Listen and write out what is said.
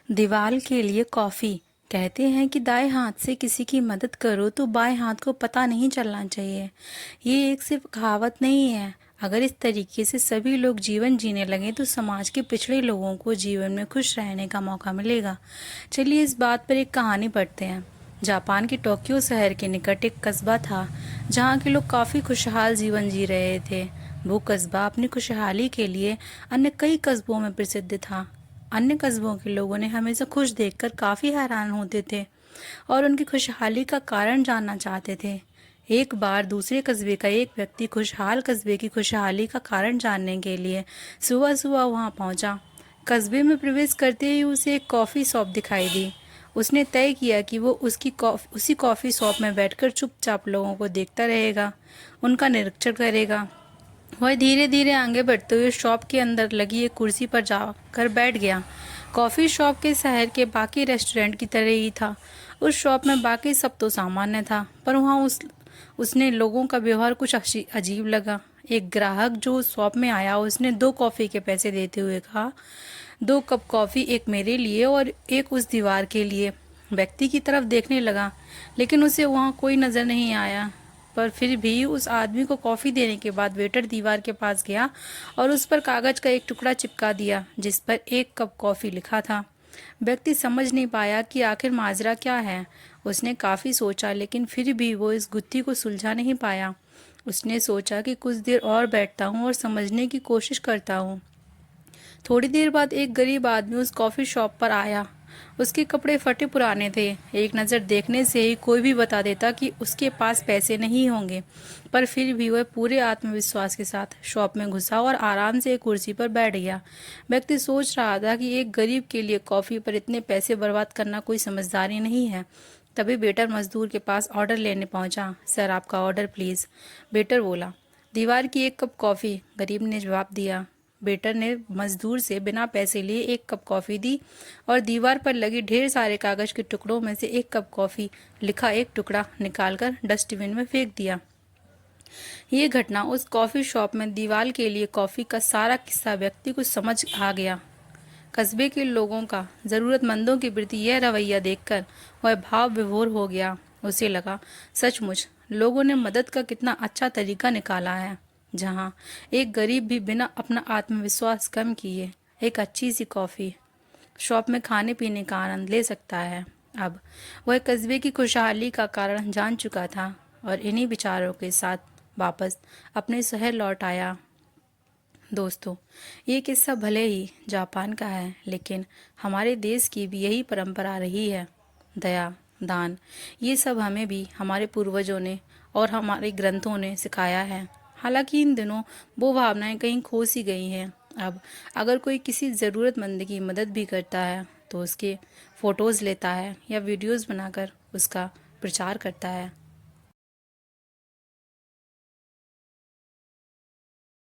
दीवाल के लिए कॉफ़ी। कहते हैं कि दाएं हाथ से किसी की मदद करो तो बाएं हाथ को पता नहीं चलना चाहिए। ये एक सिर्फ कहावत नहीं है। अगर इस तरीके से सभी लोग जीवन जीने लगें तो समाज के पिछड़े लोगों को जीवन में खुश रहने का मौका मिलेगा। चलिए इस बात पर एक कहानी पढ़ते हैं। जापान के टोक्यो शहर के निकट एक कस्बा था जहाँ के लोग काफ़ी खुशहाल जीवन जी रहे थे। वो कस्बा अपनी खुशहाली के लिए अन्य कई कस्बों में प्रसिद्ध था। अन्य कस्बों के लोगों ने हमेशा खुश देखकर काफ़ी हैरान होते थे और उनकी खुशहाली का कारण जानना चाहते थे। एक बार दूसरे कस्बे का एक व्यक्ति खुशहाल कस्बे की खुशहाली का कारण जानने के लिए सुबह सुबह वहां पहुंचा। कस्बे में प्रवेश करते ही उसे एक कॉफ़ी शॉप दिखाई दी। उसने तय किया कि वो उसी कॉफ़ी शॉप में बैठकर चुपचाप लोगों को देखता रहेगा, उनका निरीक्षण करेगा। वह धीरे धीरे आगे बढ़ते हुए शॉप के अंदर लगी एक कुर्सी पर जाकर बैठ गया। कॉफ़ी शॉप के शहर के बाकी रेस्टोरेंट की तरह ही था। उस शॉप में बाकी सब तो सामान्य था, पर वहाँ उसने लोगों का व्यवहार कुछ अजीब लगा। एक ग्राहक जो उस शॉप में आया उसने 2 कॉफ़ी के पैसे देते हुए कहा, 2 कप कॉफ़ी, एक मेरे लिए और एक उस दीवार के लिए। व्यक्ति की तरफ देखने लगा, लेकिन उसे वहाँ कोई नज़र नहीं आया। पर फिर भी उस आदमी को कॉफ़ी देने के बाद वेटर दीवार के पास गया और उस पर कागज़ का एक टुकड़ा चिपका दिया जिस पर 1 कप कॉफ़ी लिखा था। व्यक्ति समझ नहीं पाया कि आखिर माजरा क्या है। उसने काफ़ी सोचा, लेकिन फिर भी वो इस गुत्थी को सुलझा नहीं पाया। उसने सोचा कि कुछ देर और बैठता हूँ और समझने की कोशिश करता हूँ। थोड़ी देर बाद एक गरीब आदमी उस कॉफ़ी शॉप पर आया। उसके कपड़े फटे पुराने थे। एक नज़र देखने से ही कोई भी बता देता कि उसके पास पैसे नहीं होंगे, पर फिर भी वह पूरे आत्मविश्वास के साथ शॉप में घुसा और आराम से एक कुर्सी पर बैठ गया। व्यक्ति सोच रहा था कि एक गरीब के लिए कॉफ़ी पर इतने पैसे बर्बाद करना कोई समझदारी नहीं है। तभी वेटर मजदूर के पास ऑर्डर लेने पहुंचा। सर, आपका ऑर्डर प्लीज़, वेटर बोला। दीवार की 1 कप कॉफ़ी, गरीब ने जवाब दिया। वेटर ने मजदूर से बिना पैसे लिए 1 कप कॉफ़ी दी और दीवार पर लगी ढेर सारे कागज के टुकड़ों में से 1 कप कॉफ़ी लिखा एक टुकड़ा निकालकर डस्टबिन में फेंक दिया। ये घटना उस कॉफ़ी शॉप में दीवार के लिए कॉफ़ी का सारा किस्सा व्यक्ति को समझ आ गया। कस्बे के लोगों का ज़रूरतमंदों के प्रति यह रवैया देखकर वह भाव विभोर हो गया। उसे लगा, सचमुच लोगों ने मदद का कितना अच्छा तरीका निकाला है। जहाँ एक गरीब भी बिना अपना आत्मविश्वास कम किए एक अच्छी सी कॉफ़ी शॉप में खाने पीने का आनंद ले सकता है। अब वह कस्बे की खुशहाली का कारण जान चुका था और इन्हीं विचारों के साथ वापस अपने शहर लौट आया। दोस्तों, ये किस्सा भले ही जापान का है, लेकिन हमारे देश की भी यही परंपरा रही है। दया, दान, ये सब हमें भी हमारे पूर्वजों ने और हमारे ग्रंथों ने सिखाया है। हालांकि इन दिनों वो भावनाएं कहीं खो सी गई हैं। अब अगर कोई किसी ज़रूरतमंद की मदद भी करता है तो उसके फ़ोटोज़ लेता है या वीडियोज़ बनाकर उसका प्रचार करता है।